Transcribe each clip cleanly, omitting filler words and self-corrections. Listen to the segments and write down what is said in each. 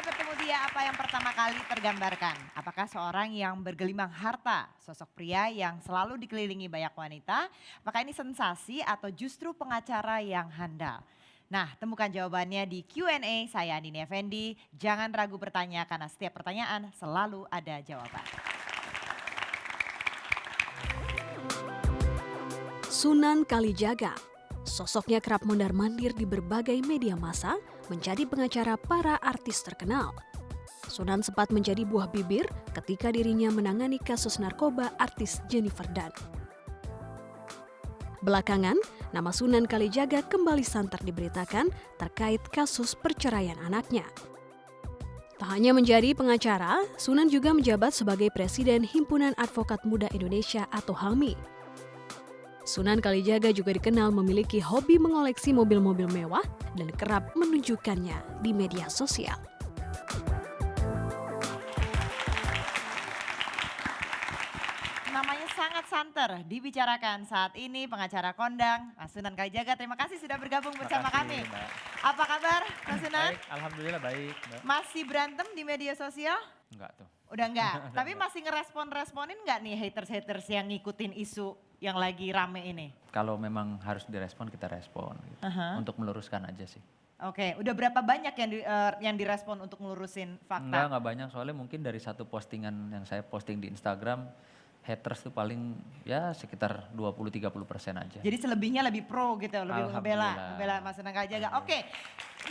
Setiap bertemu dia, apa yang pertama kali tergambarkan? Apakah seorang yang bergelimang harta, sosok pria yang selalu dikelilingi banyak wanita? Apakah ini sensasi atau justru pengacara yang handal? Nah, temukan jawabannya di Q&A. Saya Andini Effendi. Jangan ragu bertanya karena setiap pertanyaan selalu ada jawaban. Sunan Kalijaga. Sosoknya kerap mondar-mandir di berbagai media massa, menjadi pengacara para artis terkenal. Sunan sempat menjadi buah bibir ketika dirinya menangani kasus narkoba artis Jennifer Dunn. Belakangan, nama Sunan Kalijaga kembali santer diberitakan terkait kasus perceraian anaknya. Tak hanya menjadi pengacara, Sunan juga menjabat sebagai Presiden Himpunan Advokat Muda Indonesia atau HAMI. Sunan Kalijaga juga dikenal memiliki hobi mengoleksi mobil-mobil mewah dan kerap menunjukkannya di media sosial. Namanya sangat santer dibicarakan saat ini pengacara kondang Mas Sunan Kalijaga. Terima kasih sudah bergabung bersama kami. Mbak. Apa kabar Mas Sunan? Baik, alhamdulillah baik, Mbak. Masih berantem di media sosial? Enggak tuh. Udah enggak, tapi masih ngerespon-responin enggak nih haters-haters yang ngikutin isu yang lagi rame ini? Kalau memang harus direspon, kita respon. Gitu. Untuk meluruskan aja sih. Oke, udah berapa banyak yang direspon untuk ngelurusin fakta? Enggak banyak, soalnya mungkin dari satu postingan yang saya posting di Instagram, haters tuh paling ya sekitar 20-30% aja. Jadi selebihnya lebih pro gitu, lebih ngebela Alhamdulillah. Mas Sunan Kalijaga. Oke,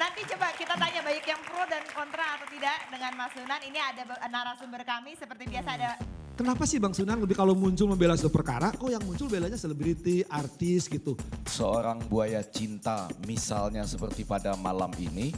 nanti coba kita tanya baik yang pro dan kontra atau tidak dengan Mas Sunan. Ini ada narasumber kami seperti biasa ada. Kenapa sih Bang Sunan lebih kalau muncul membela suatu perkara, kok yang muncul belanya selebriti, artis gitu? Seorang buaya cinta misalnya seperti pada malam ini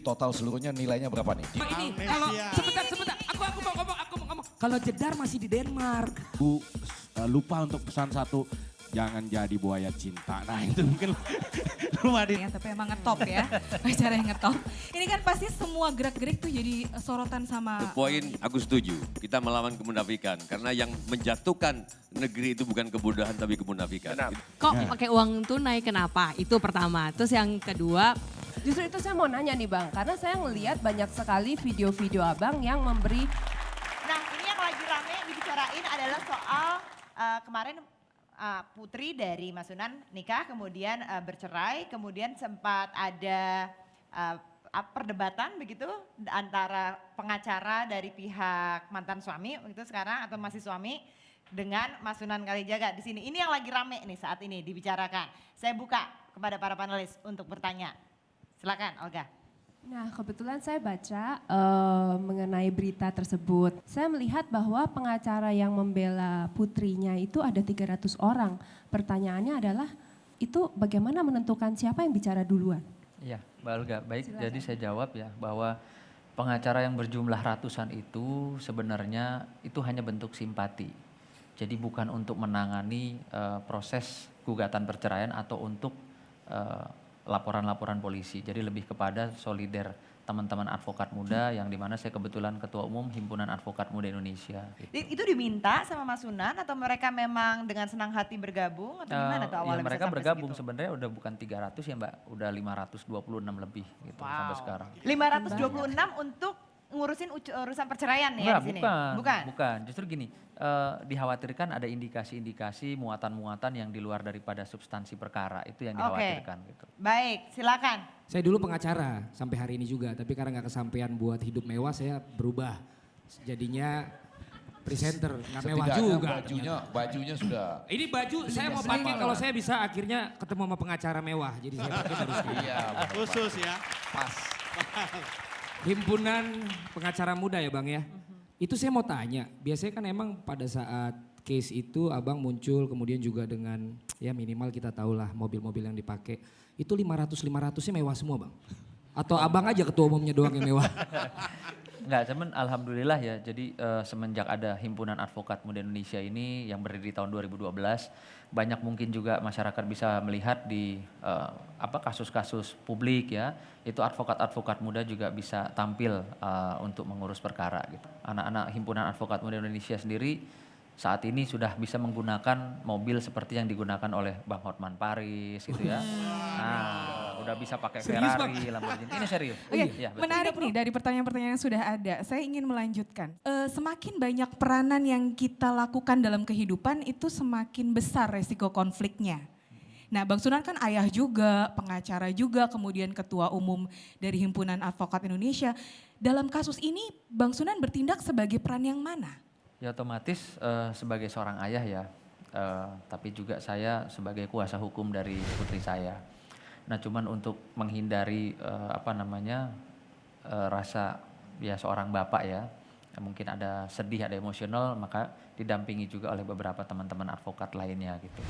total seluruhnya nilainya berapa nih? Pak ini kalau sebentar aku mau ngomong. Kalau Jedar masih di Denmark. Bu lupa untuk pesan satu, jangan jadi buaya cinta. Nah itu mungkin rumah di. Ya, tapi emang ngetop ya, acara yang ngetop. Ini kan pasti semua gerak-gerik tuh jadi sorotan sama. Poin aku setuju, kita melawan kemunafikan. Karena yang menjatuhkan negeri itu bukan kebodohan tapi kemunafikan. Kok pakai uang tunai kenapa? Itu pertama. Terus yang kedua. Justru itu saya mau nanya nih Bang, karena saya ngelihat banyak sekali video-video Abang yang memberi. Nah ini yang lagi rame dibicarain adalah soal kemarin putri dari Mas Sunan nikah kemudian bercerai, kemudian sempat ada perdebatan begitu antara pengacara dari pihak mantan suami itu sekarang atau masih suami dengan Mas Sunan Kalijaga di sini. Ini yang lagi rame nih saat ini dibicarakan. Saya buka kepada para panelis untuk bertanya. Silakan Olga. Nah kebetulan saya baca mengenai berita tersebut. Saya melihat bahwa pengacara yang membela putrinya itu ada 300 orang. Pertanyaannya adalah itu bagaimana menentukan siapa yang bicara duluan? Iya Mbak Olga, baik. Silakan. Jadi saya jawab ya bahwa pengacara yang berjumlah ratusan itu sebenarnya itu hanya bentuk simpati. Jadi bukan untuk menangani proses gugatan perceraian atau untuk laporan-laporan polisi. Jadi lebih kepada solider teman-teman advokat muda yang dimana saya kebetulan ketua umum Himpunan Advokat Muda Indonesia. Gitu. Itu diminta sama Mas Sunan atau mereka memang dengan senang hati bergabung atau gimana tuh awalnya ya, mereka bisa sampai bergabung segitu? sebenarnya udah bukan 300 ya Mbak, udah 526 lebih gitu sampai sekarang. 526 untuk ngurusin urusan perceraian ya di sini? Bukan. Justru gini, dikhawatirkan ada indikasi-indikasi muatan-muatan yang di luar daripada substansi perkara. Itu yang dikhawatirkan. Gitu. Baik, silakan. Saya dulu pengacara sampai hari ini juga, tapi karena nggak kesampaian buat hidup mewah saya berubah. Jadinya presenter, nggak mewah juga. Bajunya sudah. Ini baju saya mau pakai kalau saya bisa akhirnya ketemu sama pengacara mewah. Jadi saya pakai terus. Iya, Khusus ya. pas. Himpunan Pengacara Muda ya Bang ya. Itu saya mau tanya, biasanya kan emang pada saat case itu Abang muncul kemudian juga dengan ya minimal kita tahulah mobil-mobil yang dipakai. Itu 500-500-nya mewah semua Bang? Atau Abang aja ketua umumnya doang yang mewah? Enggak, cuman alhamdulillah ya. Jadi semenjak ada Himpunan Advokat Muda Indonesia ini yang berdiri tahun 2012, banyak mungkin juga masyarakat bisa melihat di kasus-kasus publik ya. Itu advokat-advokat muda juga bisa tampil untuk mengurus perkara gitu. Anak-anak Himpunan Advokat Muda Indonesia sendiri saat ini sudah bisa menggunakan mobil seperti yang digunakan oleh Bang Hotman Paris gitu ya. Nah, udah bisa pakai Serius, Ferrari, Lamborghini. Ini serius. Oke, Iya, betul. menarik nih dari pertanyaan-pertanyaan yang sudah ada. Saya ingin melanjutkan. Semakin banyak peranan yang kita lakukan dalam kehidupan itu semakin besar resiko konfliknya. Nah, Bang Sunan kan ayah juga, pengacara juga, kemudian ketua umum dari Himpunan Advokat Indonesia. Dalam kasus ini, Bang Sunan bertindak sebagai peran yang mana? Ya otomatis sebagai seorang ayah ya, tapi juga saya sebagai kuasa hukum dari putri saya. Nah cuman untuk menghindari rasa ya seorang bapak ya, mungkin ada sedih, ada emosional, maka didampingi juga oleh beberapa teman-teman advokat lainnya gitu.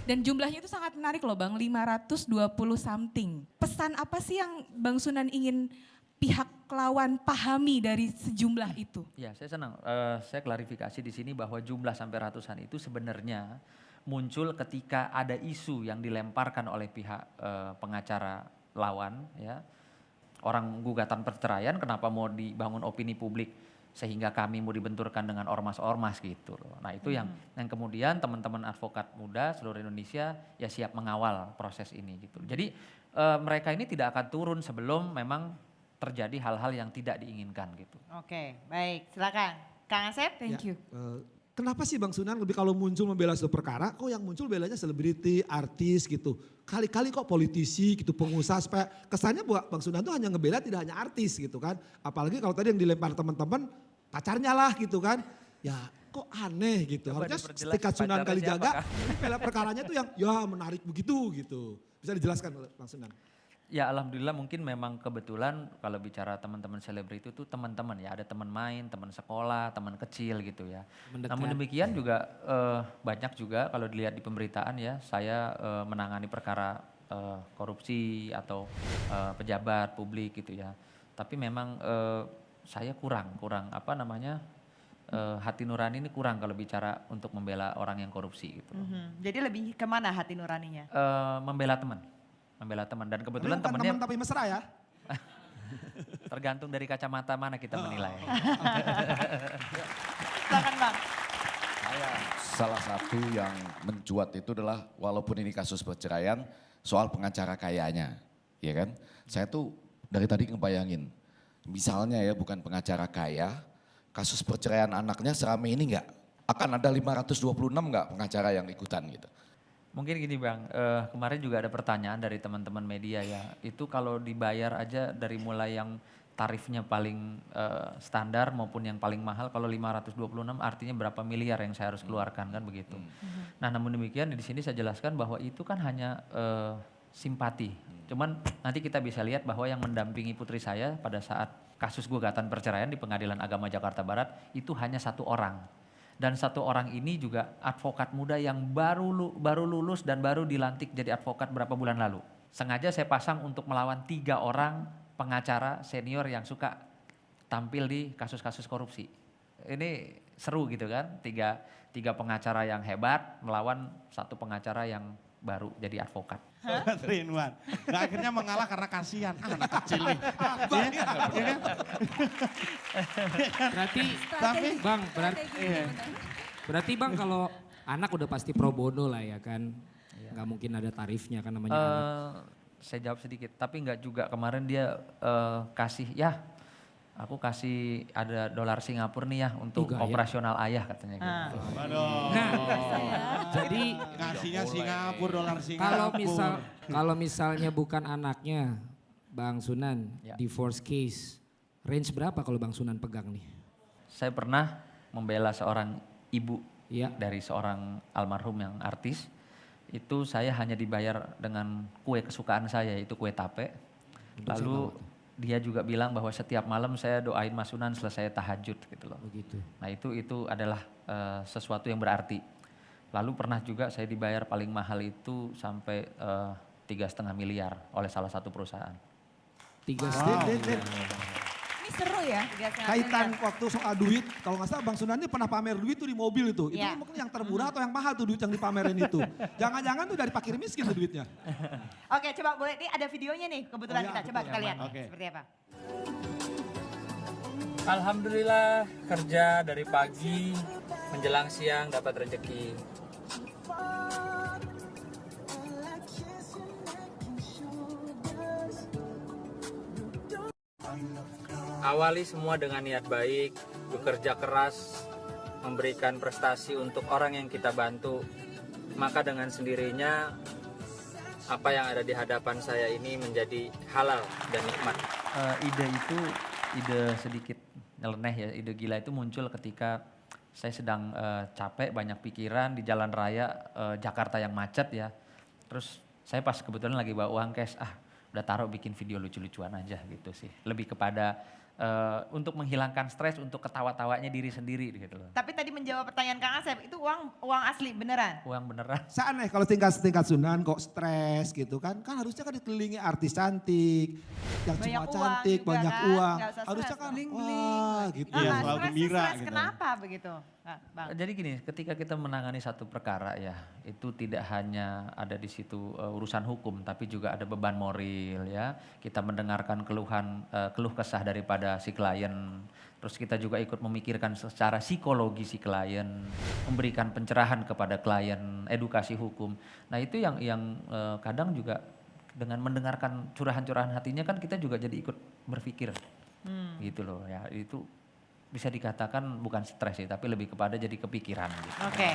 Dan jumlahnya itu sangat menarik loh Bang, 520 something. Pesan apa sih yang Bang Sunan ingin pihak lawan pahami dari sejumlah itu? Ya saya senang, saya klarifikasi di sini bahwa jumlah sampai ratusan itu sebenarnya muncul ketika ada isu yang dilemparkan oleh pihak pengacara lawan ya. Orang gugatan perceraian kenapa mau dibangun opini publik sehingga kami mau dibenturkan dengan ormas-ormas gitu loh. Nah itu yang kemudian teman-teman advokat muda seluruh Indonesia ya siap mengawal proses ini gitu. Jadi mereka ini tidak akan turun sebelum memang terjadi hal-hal yang tidak diinginkan gitu. Oke, baik. Silakan. Kang Asep. Thank you. Kenapa sih Bang Sunan lebih kalau muncul membela suatu perkara, kok yang muncul belanya selebriti, artis gitu. Kali-kali kok politisi gitu, pengusaha, supaya kesannya Bang Sunan tuh hanya ngebela tidak hanya artis gitu kan. Apalagi kalau tadi yang dilempar teman-teman, pacarnya lah gitu kan. Ya kok aneh gitu. Coba harusnya Setika Sunan Kalijaga, ini bela perkaranya tuh yang ya menarik begitu gitu. Bisa dijelaskan oleh Bang Sunan? Ya alhamdulillah mungkin memang kebetulan kalau bicara teman-teman selebriti itu teman-teman ya, ada teman main, teman sekolah, teman kecil gitu ya. Namun demikian juga banyak juga kalau dilihat di pemberitaan ya, saya menangani perkara korupsi atau pejabat publik gitu ya. Tapi memang saya kurang hati nurani ini kurang kalau bicara untuk membela orang yang korupsi gitu. Jadi lebih kemana hati nuraninya? Membela teman dan kebetulan temannya teman tapi mesra ya. tergantung dari kacamata mana kita menilai. Silakan Bang. Salah satu yang mencuat itu adalah walaupun ini kasus perceraian soal pengacara kayanya, ya kan? Saya tuh dari tadi ngebayangin, misalnya ya bukan pengacara kaya, kasus perceraian anaknya serame ini enggak? Akan ada 526 enggak pengacara yang ikutan gitu? Mungkin gini Bang, kemarin juga ada pertanyaan dari teman-teman media ya, itu kalau dibayar aja dari mulai yang tarifnya paling standar maupun yang paling mahal, kalau 526 artinya berapa miliar yang saya harus keluarkan kan begitu. Nah namun demikian di sini saya jelaskan bahwa itu kan hanya simpati, cuman nanti kita bisa lihat bahwa yang mendampingi putri saya pada saat kasus gugatan perceraian di Pengadilan Agama Jakarta Barat itu hanya 1 orang. Dan 1 orang ini juga advokat muda yang baru lulus dan baru dilantik jadi advokat berapa bulan lalu. Sengaja saya pasang untuk melawan 3 orang pengacara senior yang suka tampil di kasus-kasus korupsi. Ini seru gitu kan, 3 pengacara yang hebat melawan 1 pengacara yang baru jadi advokat. 3-in-1. Nah, akhirnya mengalah karena kasihan. Anak kecil nih. Berarti Bang kalau anak udah pasti pro bono lah ya kan. Nggak mungkin ada tarifnya kan namanya anak. Saya jawab sedikit, tapi nggak juga. Kemarin dia aku kasih ada dolar Singapura nih ya untuk operasional ayah katanya gitu. Jadi kasihnya Singapura, dolar Singapura. Kalau misalnya bukan anaknya Bang Sunan, divorce case, range berapa kalau Bang Sunan pegang nih? Saya pernah membela seorang ibu dari seorang almarhum yang artis. Itu saya hanya dibayar dengan kue kesukaan saya, yaitu kue tape. Lalu dia juga bilang bahwa setiap malam saya doain Mas Sunan selesai tahajud gitu loh. Begitu. Nah itu adalah sesuatu yang berarti. Lalu pernah juga saya dibayar paling mahal itu sampai 3,5 miliar oleh salah satu perusahaan. 3,5. Ini seru ya. Kaitan waktu soal duit, kalau nggak salah Bang Sunan ini pernah pamer duit tuh di mobil itu. Itu mungkin yang termurah atau yang mahal tuh duit yang dipamerin itu. Jangan-jangan tuh dari fakir miskin tuh duitnya. Oke coba boleh, ini ada videonya nih kebetulan kita. Coba kita lihat seperti apa. Alhamdulillah kerja dari pagi menjelang siang dapat rezeki. awali semua dengan niat baik, bekerja keras, memberikan prestasi untuk orang yang kita bantu, maka dengan sendirinya apa yang ada di hadapan saya ini menjadi halal dan nikmat. Ide itu ide sedikit nyeleneh ya, ide gila itu muncul ketika saya sedang capek, banyak pikiran di jalan raya Jakarta yang macet ya. Terus saya pas kebetulan lagi bawa uang cash, udah taruh bikin video lucu-lucuan aja gitu sih. Lebih kepada untuk menghilangkan stres, untuk ketawa-tawanya diri sendiri gitu loh. Tapi tadi menjawab pertanyaan Kang Asep, itu uang asli beneran? Uang beneran. Saya aneh kalau tingkat Sunan kok stres gitu kan. Kan harusnya kan dikelilingi artis cantik, yang Banyak cuma uang cantik, juga banyak kan, uang. nggak usah Harusnya stres kan dong. wah gitu. Iya, selalu gembira Stres gitu. kenapa begitu? Nah, Bang. Jadi gini, ketika kita menangani satu perkara ya, itu tidak hanya ada di situ urusan hukum, tapi juga ada beban moral ya. Kita mendengarkan keluh kesah daripada si klien. Terus kita juga ikut memikirkan secara psikologi si klien, memberikan pencerahan kepada klien, edukasi hukum. Nah itu yang kadang juga dengan mendengarkan curahan-curahan hatinya kan kita juga jadi ikut berpikir, gitu loh ya. Itu bisa dikatakan bukan stres sih, tapi lebih kepada jadi kepikiran. Gitu. Oke.